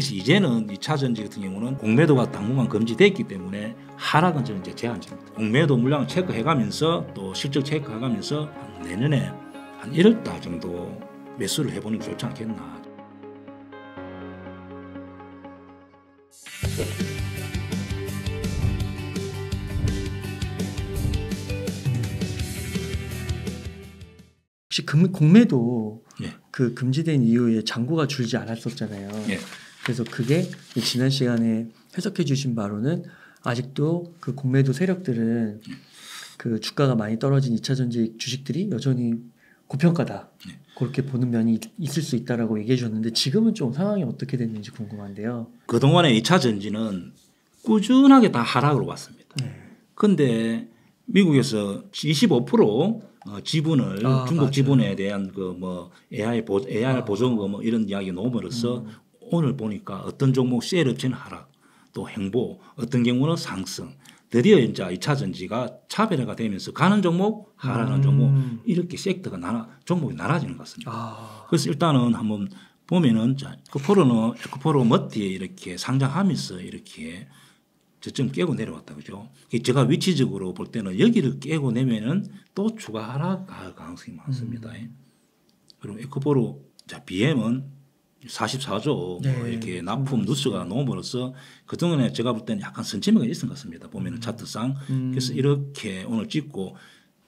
그래서 이제는 2차 전지 같은 경우는 공매도가 당분간 금지됐기 때문에 하락은 저는 이제 제한적입니다. 공매도 물량을 체크해가면서 또 실적 체크해가면서 내년에 한 1월 달 정도 매수를 해보는 게 좋지 않겠나. 혹시 공매도 예. 그 금지된 이후에 잔고가 줄지 않았었잖아요. 예. 그래서 그게 지난 시간에 해석해 주신 바로는 아직도 그 공매도 세력들은 그 주가가 많이 떨어진 2차 전지 주식들이 여전히 고평가다. 그렇게 보는 면이 있을 수 있다라고 얘기해 주셨는데 지금은 좀 상황이 어떻게 됐는지 궁금한데요. 그동안의 2차 전지는 꾸준하게 다 하락으로 왔습니다. 그런데 미국에서 25% 지분을 중국 맞아요. 지분에 대한 그 뭐 AI 보조금 뭐 이런 이야기 놓음으로써 오늘 보니까 어떤 종목 셀 업체는 하락, 또 행보, 어떤 경우는 상승. 드디어 이제 2차 전지가 차별화가 되면서 가는 종목, 하락하는 종목 이렇게 섹터가 종목이 나눠지는 것 같습니다. 그래서 일단은 한번 보면은 에코프로는 머티에 이렇게 상장하면서 이렇게 저점 깨고 내려왔다 그죠? 제가 위치적으로 볼 때는 여기를 깨고 내면은 또 추가 하락할 가능성이 많습니다. 그리고 에코프로 BM은 44조 네, 이렇게 납품 누수가 나옴으로써 그동안에 제가 볼 때는 약간 선점이 있은 것 같습니다. 보면은 차트상. 그래서 이렇게 오늘 찍고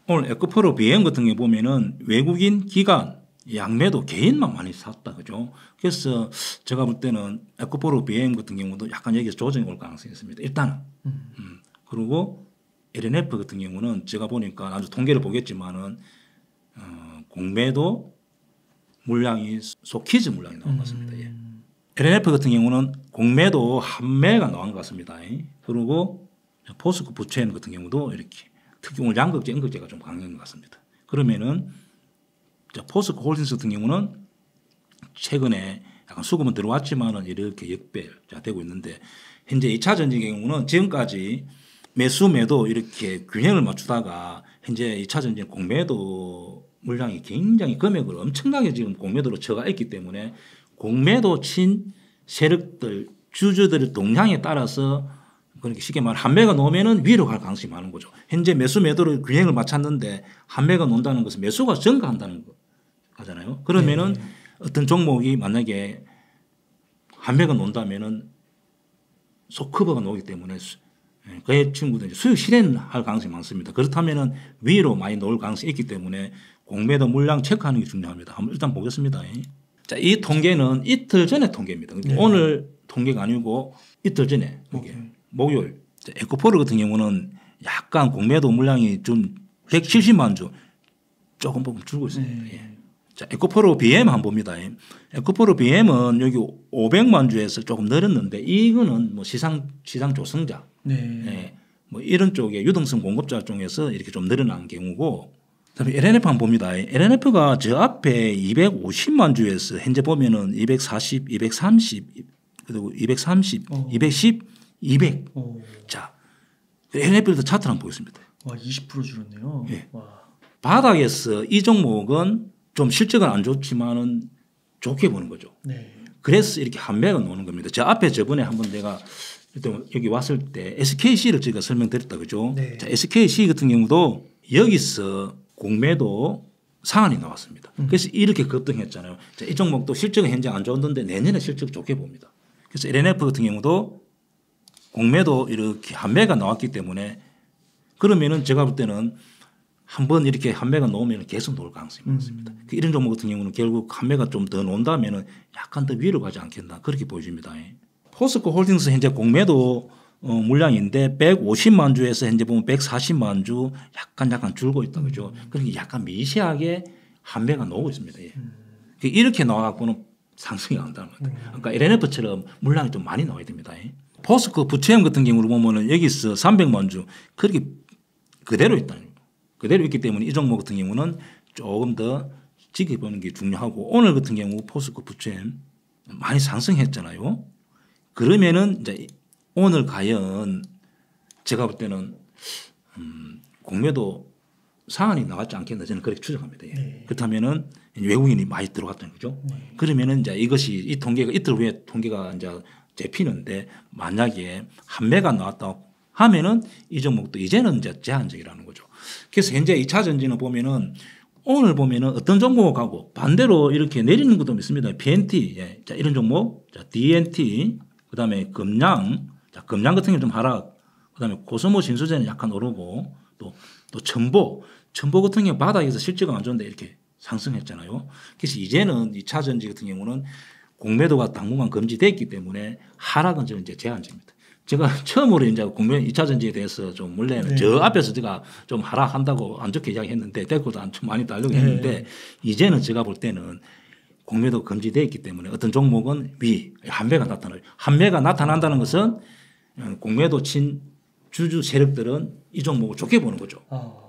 오늘 에코프로 BM 같은 경우 보면은 외국인 기관 양매도 개인만 많이 샀다 그죠? 그래서 제가 볼 때는 에코프로 BM 같은 경우도 약간 여기서 조정이 올 가능성이 있습니다. 일단은. 그리고 LNF 같은 경우는 제가 보니까 나중에 통계를 보겠지만은 공매도 물량이 소키즈 물량이 나온 것 같습니다. 예. LNF 같은 경우는 공매도 한매가 나온 것 같습니다. 그리고 포스코 부채인 같은 경우도 이렇게 특히 오늘 양극재, 음극재가 좀 강한 것 같습니다. 그러면은 포스코 홀딩스 같은 경우는 최근에 약간 수급은 들어왔지만은 이렇게 역배되고 있는데 현재 2차 전지 경우는 지금까지 매도 이렇게 균형을 맞추다가 현재 2차 전지 공매도 물량이 굉장히 금액을 엄청나게 지금 공매도로 쳐가 있기 때문에 공매도 친 세력들 주주들의 동향에 따라서 그렇게 쉽게 말하면 한매가 놓으면은 위로 갈 가능성이 많은 거죠. 현재 매도를 균형을 맞췄는데 한매가 논다는 것은 매수가 증가한다는 거잖아요. 그러면은 어떤 종목이 만약에 한매가 논다면은 소커버가 나오기 때문에 그 친구들이 수익 실현할 가능성이 많습니다. 그렇다면은 위로 많이 놓을 가능성이 있기 때문에 공매도 물량 체크하는 게 중요합니다. 한번 일단 보겠습니다. 자, 이 통계는 이틀 전에 통계입니다. 오늘 통계가 아니고 이틀 전에 목요일. 자, 에코프로 같은 경우는 약간 공매도 물량이 좀 170만 주 조금 줄고 있습니다. 자, 에코프로 BM 한번 봅니다. 에코프로 BM은 여기 500만 주에서 조금 늘었는데 이거는 뭐 시장 조성자, 뭐 이런 쪽에 유동성 공급자 쪽에서 이렇게 좀 늘어난 경우고, 그다음에 LNF 한번 봅니다. LNF가 저 앞에 250만 주에서 현재 보면은 240, 230, 그리고 230, 210, 200. 자, LNF도 차트를 한번 보겠습니다. 와, 20% 줄었네요. 예. 와. 바닥에서 이 종목은 좀 실적은 안 좋지만은 좋게 보는 거죠. 그래서 이렇게 한매가 나오는 겁니다. 저 앞에 저번에 한번 내가 여기 왔을 때 SKC를 제가 설명드렸다 그죠. 자, SKC 같은 경우도 여기서 공매도 상한이 나왔습니다. 그래서 이렇게 급등했잖아요. 자, 이 종목도 실적은 현재 안 좋았는데 내년에 실적 좋게 봅니다. 그래서 LNF 같은 경우도 공매도 이렇게 한매가 나왔기 때문에 그러면은 제가 볼 때는 한번 이렇게 한매가 나오면 계속 놓을 가능성이 많습니다. 이런 종목 같은 경우는 결국 한매가 좀 더 논다면은 약간 더 위로 가지 않겠나 그렇게 보여집니다. 포스코 홀딩스 현재 공매도 물량인데 150만 주에서 현재 보면 140만 주 약간 줄고 있다 그죠. 그러니까 약간 미세하게 한매가 나오고 있습니다. 이렇게 나와갖고는 상승이 안 된다는 거예요. 그러니까 LNF처럼 물량이 좀 많이 나와야 됩니다. 포스코 부채형 같은 경우로 보면은 여기서 300만 주 그렇게 그대로 있다는 거예요. 그대로 있기 때문에 이 종목 같은 경우는 조금 더 지켜보는 게 중요하고 오늘 같은 경우 포스코 부채 많이 상승했잖아요. 그러면은 이제 오늘 과연 제가 볼 때는 공매도 상한이 나왔지 않겠나 저는 그렇게 추정합니다. 그렇다면은 외국인이 많이 들어갔다는 거죠. 그러면은 이제 이것이 이 통계가 이틀 후에 통계가 이제 잡히는데 만약에 한 매가 나왔다 하면은 이 종목도 이제는 이제 제한적이라는 거죠. 그래서 현재 2차 전지는 보면은 오늘 보면은 어떤 종목하고 반대로 이렇게 내리는 것도 있습니다. PNT, 예. 자, 이런 종목, 자, DNT, 그 다음에 금양, 자, 금양 같은 경우 좀 하락, 그 다음에 코스모 신수제는 약간 오르고 또 첨보 같은 경우 바닥에서 실제가 안 좋은데 이렇게 상승했잖아요. 그래서 이제는 2차 전지 같은 경우는 공매도가 당분간 금지됐기 때문에 하락은 저는 이제 제한적입니다. 제가 처음으로 이제 공매 2차 전지에 대해서 좀 원래 저 앞에서 제가 좀 하락한다고 안 좋게 이야기했는데 댓글도 좀 많이 달리고 했는데 이제는 제가 볼 때는 공매도 금지되어 있기 때문에 어떤 종목은 한매가 나타나요. 한매가 나타난다는 것은 공매도 친 주주 세력들은 이 종목을 좋게 보는 거죠.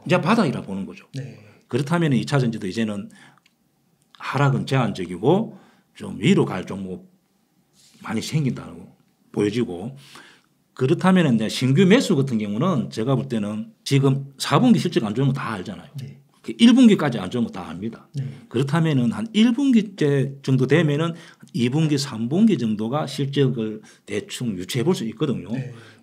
이제 바닥이라 보는 거죠. 그렇다면 2차 전지도 이제는 하락은 제한적이고 좀 위로 갈 종목 많이 생긴다고 보여지고 그렇다면 이제 신규 매수 같은 경우는 제가 볼 때는 지금 4분기 실적 안 좋은 거 다 알잖아요. 1분기까지 안 좋은 거 다 압니다. 그렇다면은 한 1분기째 정도 되면은 2분기, 3분기 정도가 실적을 대충 유추해 볼 수 있거든요.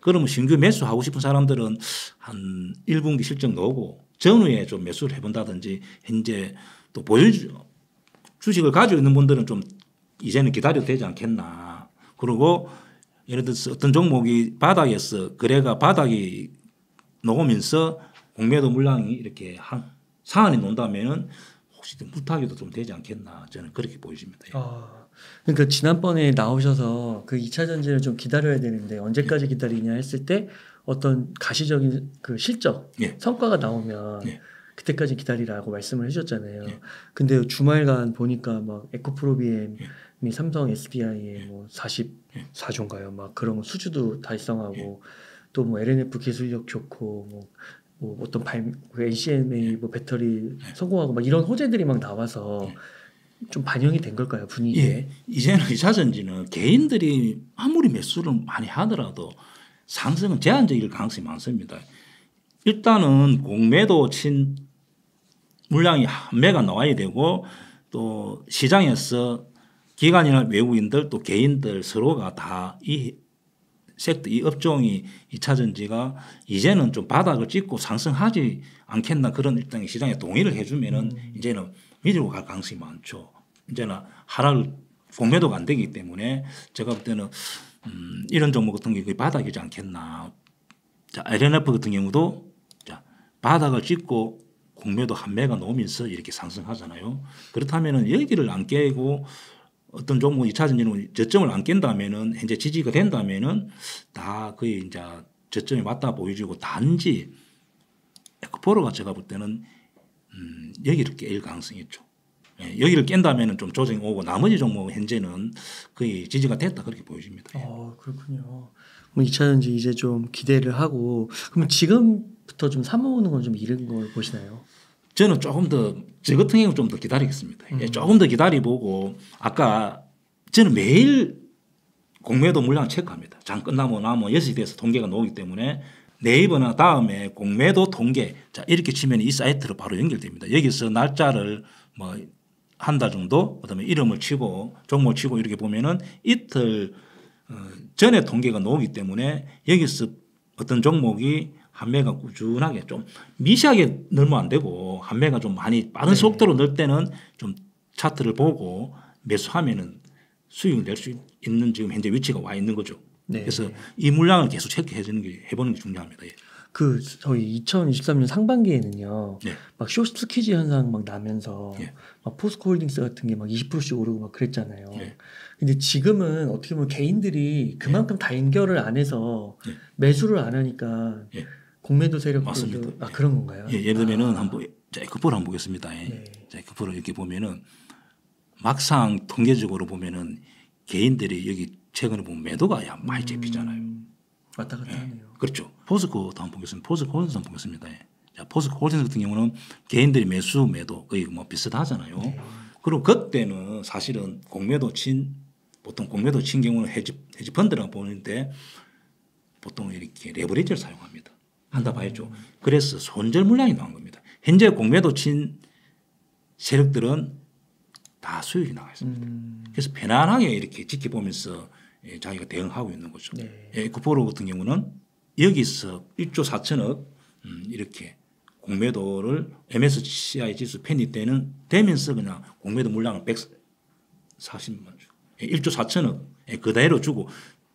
그러면 신규 매수하고 싶은 사람들은 한 1분기 실적 나오고 전후에 좀 매수를 해본다든지 현재 또 주식을 가지고 있는 분들은 좀 이제는 기다려도 되지 않겠나. 그리고 예를 들어서 어떤 종목이 바닥에서 거래가 바닥이 녹으면서 공매도 물량이 이렇게 상한이 논다면은 혹시 물타기도 좀 되지 않겠나 저는 그렇게 보여집니다. 그러니까 지난번에 나오셔서 그 2차 전지를 좀 기다려야 되는데 언제까지 기다리냐 했을 때 어떤 가시적인 그 실적 성과가 나오면 그때까지 기다리라고 말씀을 해주셨잖아요. 근데 주말간 보니까 막 에코프로비엠 삼성 SDI에 뭐 44조인가요? 막 그런 수주도 달성하고 또 뭐 LNF 기술력 좋고 뭐 어떤 NCMA 뭐 배터리 성공하고 막 이런 호재들이 막 나와서 좀 반영이 된 걸까요, 분위기에? 이제는 2차 전지는 개인들이 아무리 매수를 많이 하더라도 상승은 제한적일 가능성이 많습니다. 일단은 공매도 친 물량이 한매가 나와야 되고 또 시장에서 기관이나 외국인들 또 개인들 서로가 다 이 업종이 2차 전지가 이제는 좀 바닥을 찍고 상승하지 않겠나 그런 일단 시장에 동의를 해주면은 이제는 밀고 갈 가능성이 많죠. 이제는 하락을 공매도가 안 되기 때문에 제가 볼 때는 이런 종목 같은 게 거의 바닥이지 않겠나. 자, LNF 같은 경우도 자, 바닥을 찍고 공매도 한매가 나오면서 이렇게 상승하잖아요. 그렇다면은 여기를 안 깨고 어떤 종목 2차 전지는 저점을 안 깬다면은 현재 지지가 된다면은 다 거의 이제 저점이 맞다 보여지고 단지 에코프로가 제가 볼 때는 여기를 깰 가능성이 있죠. 여기를 깬다면은 좀 조정이 오고 나머지 종목은 현재는 거의 지지가 됐다 그렇게 보여집니다. 그렇군요. 뭐 2차 전지 이제 좀 기대를 하고 그럼 지금부터 좀 사모으는 건 좀 이른 걸 보시나요? 저는 조금 더 저 같은 경우는 좀 더 기다리겠습니다. 조금 더 기다려보고 아까 저는 매일 공매도 물량 체크합니다. 장 끝나면 6시 돼서 통계가 나오기 때문에 네이버나 다음에 공매도 통계 자 이렇게 치면 이 사이트로 바로 연결됩니다. 여기서 날짜를 뭐 한 달 정도 그다음에 이름을 치고 종목을 치고 이렇게 보면은 이틀 전에 통계가 나오기 때문에 여기서 어떤 종목이 한매가 꾸준하게 좀 미세하게 늘면 안 되고 한매가 좀 많이 빠른 속도로 늘 때는 좀 차트를 보고 매수하면은 수익을 낼 수 있는 지금 현재 위치가 와 있는 거죠. 그래서 이 물량을 계속 체크해 주는 게 해보는 게 중요합니다. 그 저희 2023년 상반기에는요. 막 숏스퀴즈 현상 막 나면서 막 포스코홀딩스 같은 게 막 20%씩 오르고 막 그랬잖아요. 근데 지금은 어떻게 보면 개인들이 그만큼 다 연결을 안 해서 매수를 안 하니까 공매도 세력들도 그런 건가요? 예를 들면은 한번 에코프로 한번 보겠습니다. 자, 에코프로 이렇게 보면은 막상 통계적으로 보면은 개인들이 여기 최근에 보면 매도가 많이 잡히잖아요. 왔다 갔다 하네요. 그렇죠. 포스코도 한번 보겠습니다. 포스코 홀딩스 한번 보겠습니다. 자, 포스코 홀딩스 같은 경우는 개인들이 매수 매도 거의 뭐 비슷하잖아요. 그리고 그때는 사실은 보통 공매도 친 경우는 헤지 펀드라고 보는데 보통 이렇게 레버리지를 사용합니다. 한다 봐야죠. 그래서 손절 물량이 나온 겁니다. 현재 공매도 친 세력들은 다 수익이 나가 있습니다. 그래서 편안하게 이렇게 지켜보면서 자기가 대응하고 있는 거죠. 네. 에코프로 같은 경우는 여기서 1조 4천억 이렇게 공매도를 MSCI 지수 편입되는 되면서 그냥 공매도 물량을 140만 주, 1조 4천억 그대로 주고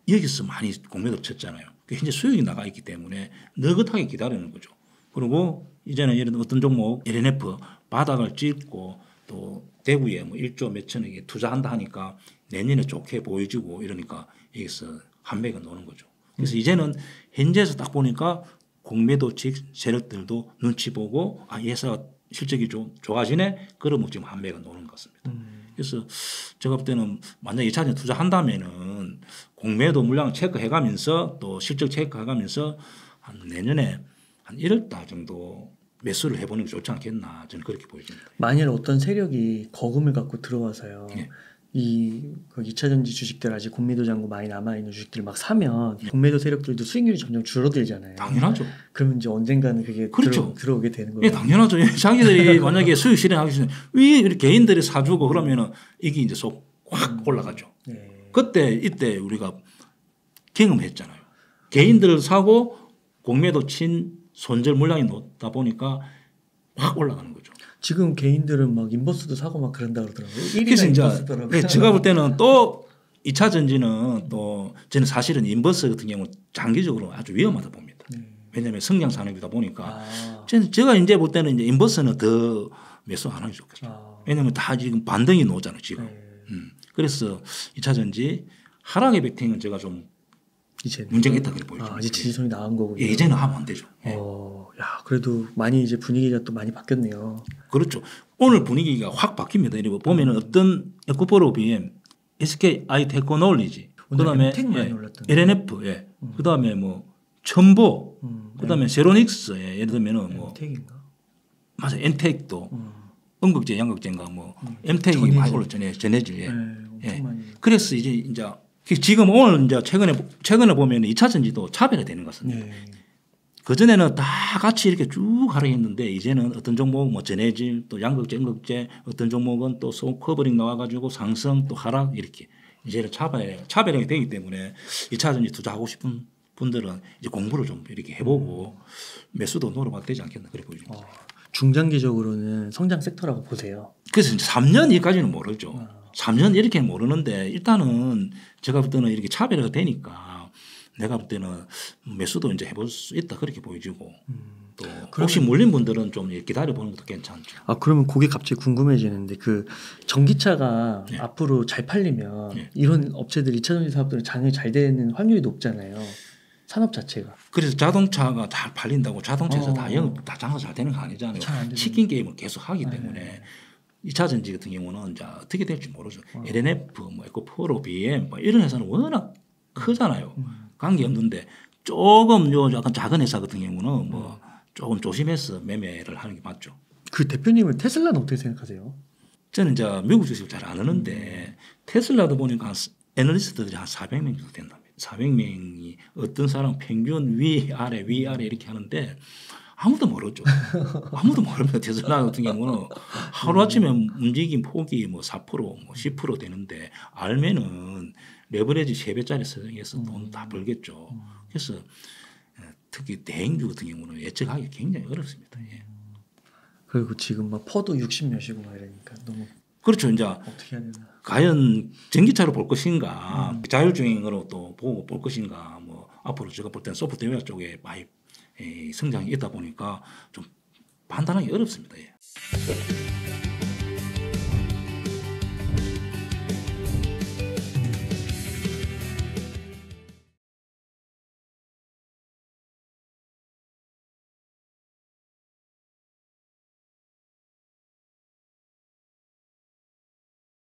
여기서 많이 공매도를 쳤잖아요. 현재 수익이 나가 있기 때문에 느긋하게 기다리는 거죠. 그리고 이제는 예를 들어 어떤 종목 LNF 바닥을 찍고 또 대구에 뭐 1조 몇천억에 투자한다 하니까 내년에 좋게 보여지고 이러니까 여기서 한매가 노는 거죠. 그래서 이제는 현재에서 딱 보니까 공매도직 세력들도 눈치 보고 이 회사가 실적이 좀 좋아지네. 그러면 지금 한매가 노는 것 같습니다. 그래서 제가 볼 때는 만약에 2차전지 투자한다면은 공매도 물량 체크해가면서 또 실적 체크해가면서 한 내년에 한 1월 달 정도 매수를 해보는 게 좋지 않겠나 저는 그렇게 보여집니다. 만일 어떤 세력이 거금을 갖고 들어와서요. 예. 그 2차전지 주식들 아직 공매도 잔고 많이 남아있는 주식들을 막 사면 공매도 세력들도 수익률이 점점 줄어들잖아요. 당연하죠. 그러면 이제 언젠가는 그게 그렇죠. 들어오게 되는 거예요. 예, 당연하죠. 자기들이 만약에 수익 실현하기 전에 왜 이렇게 개인들이 사주고 그러면은 이게 이제 속 확 올라가죠. 네. 이때 우리가 경험했잖아요. 개인들을 사고 공매도 친 손절 물량이 높다 보니까 확 올라가는 거죠. 지금 개인들은 막 인버스도 사고 막 그런다 그러더라고요. 그래서 이제 제가 볼 때는 또 2차 전지는 또 저는 사실은 인버스 같은 경우 장기적으로 아주 위험하다 봅니다. 왜냐하면 성장 산업이다 보니까 제가 이제 볼 때는 이제 인버스는 더 매수 안 하는 게 좋겠죠. 왜냐하면 다 지금 반등이 나오잖아요 지금. 네. 그래서 2차 전지 하락의 백팅은 제가 좀 이제 문제가 있다 그렇게 보여요. 이제 지지선이 나은 거군요. 이제는 하면 안 되죠. 야, 그래도 많이 이제 분위기가 또 많이 바뀌었네요. 그렇죠. 오늘 분위기가 확 바뀝니다. 이리고 보면은 어떤 에코프로 BM, SKI 테크놀로지, 그다음에 LNF, 그다음에 뭐 첨보, 그다음에 세로닉스, 예를 들면은 뭐 맞아, 엔텍도 음극재, 양극재인가 뭐 엠텍이 많이 올랐잖아요. 전해질. 그래서 이제 지금 오늘 이제 최근에 보면 2차 전지도 차별화되는 것 같습니다. 그 전에는 다 같이 이렇게 쭉 하락했는데 이제는 어떤 종목 뭐 전해질 또 양극재, 음극재 어떤 종목은 또 커버링 나와가지고 상승 또 하락 이렇게 이제는 차별화가 되기 때문에 2차 전지 투자하고 싶은 분들은 이제 공부를 좀 이렇게 해보고 매수도 노려봐도 되지 않겠나 그래 보입니다. 중장기적으로는 성장 섹터라고 보세요. 그래서 이제 3년 이까지는 모르죠. 3년 이렇게는 모르는데 일단은 제가 볼 때는 이렇게 차별화가 되니까 내가 볼 때는 매수도 이제 해볼 수 있다 그렇게 보여지고 또 혹시 물린 분들은 좀 기다려보는 것도 괜찮죠. 그러면 그게 갑자기 궁금해지는데 그 전기차가 앞으로 잘 팔리면 이런 업체들 2차 전지 사업들은 장이 잘 되는 확률이 높잖아요. 산업 자체가. 그래서 자동차가 잘 팔린다고 자동차에서 다 장사 잘 되는 거 아니잖아요. 치킨 게임을 계속 하기 때문에 2차 전지 같은 경우는 이제 어떻게 될지 모르죠. LNF, 뭐 에코프로, BM 뭐 이런 회사는 워낙 크잖아요. 관계 없는데 조금 약간 작은 회사 같은 경우는 뭐 조금 조심해서 매매를 하는 게 맞죠. 그 대표님은 테슬라는 어떻게 생각하세요? 저는 이제 미국 주식을 잘 안 하는데 테슬라도 보니까 애널리스트들이 한 400명 정도 된답니다. 400명이 어떤 사람 평균 위아래 이렇게 하는데 아무도 모르죠. 아무도 모릅니다. 테슬라 같은 경우는 하루아침에 움직임 폭이 뭐 4% 뭐 10% 되는데 알면은 레버리지 3배짜리 설정해서 돈 다 벌겠죠. 그래서 특히 대행주 같은 경우는 예측하기 굉장히 어렵습니다. 그리고 지금 막 퍼도 60몇이고 막 이러니까 너무 그렇죠. 이제 어떻게 해야 되나. 과연 전기차로 볼 것인가 자율주행으로 또 보고 볼 것인가 뭐 앞으로 제가 볼 때는 소프트웨어 쪽에 많이 성장이 있다 보니까 좀 판단하기 어렵습니다.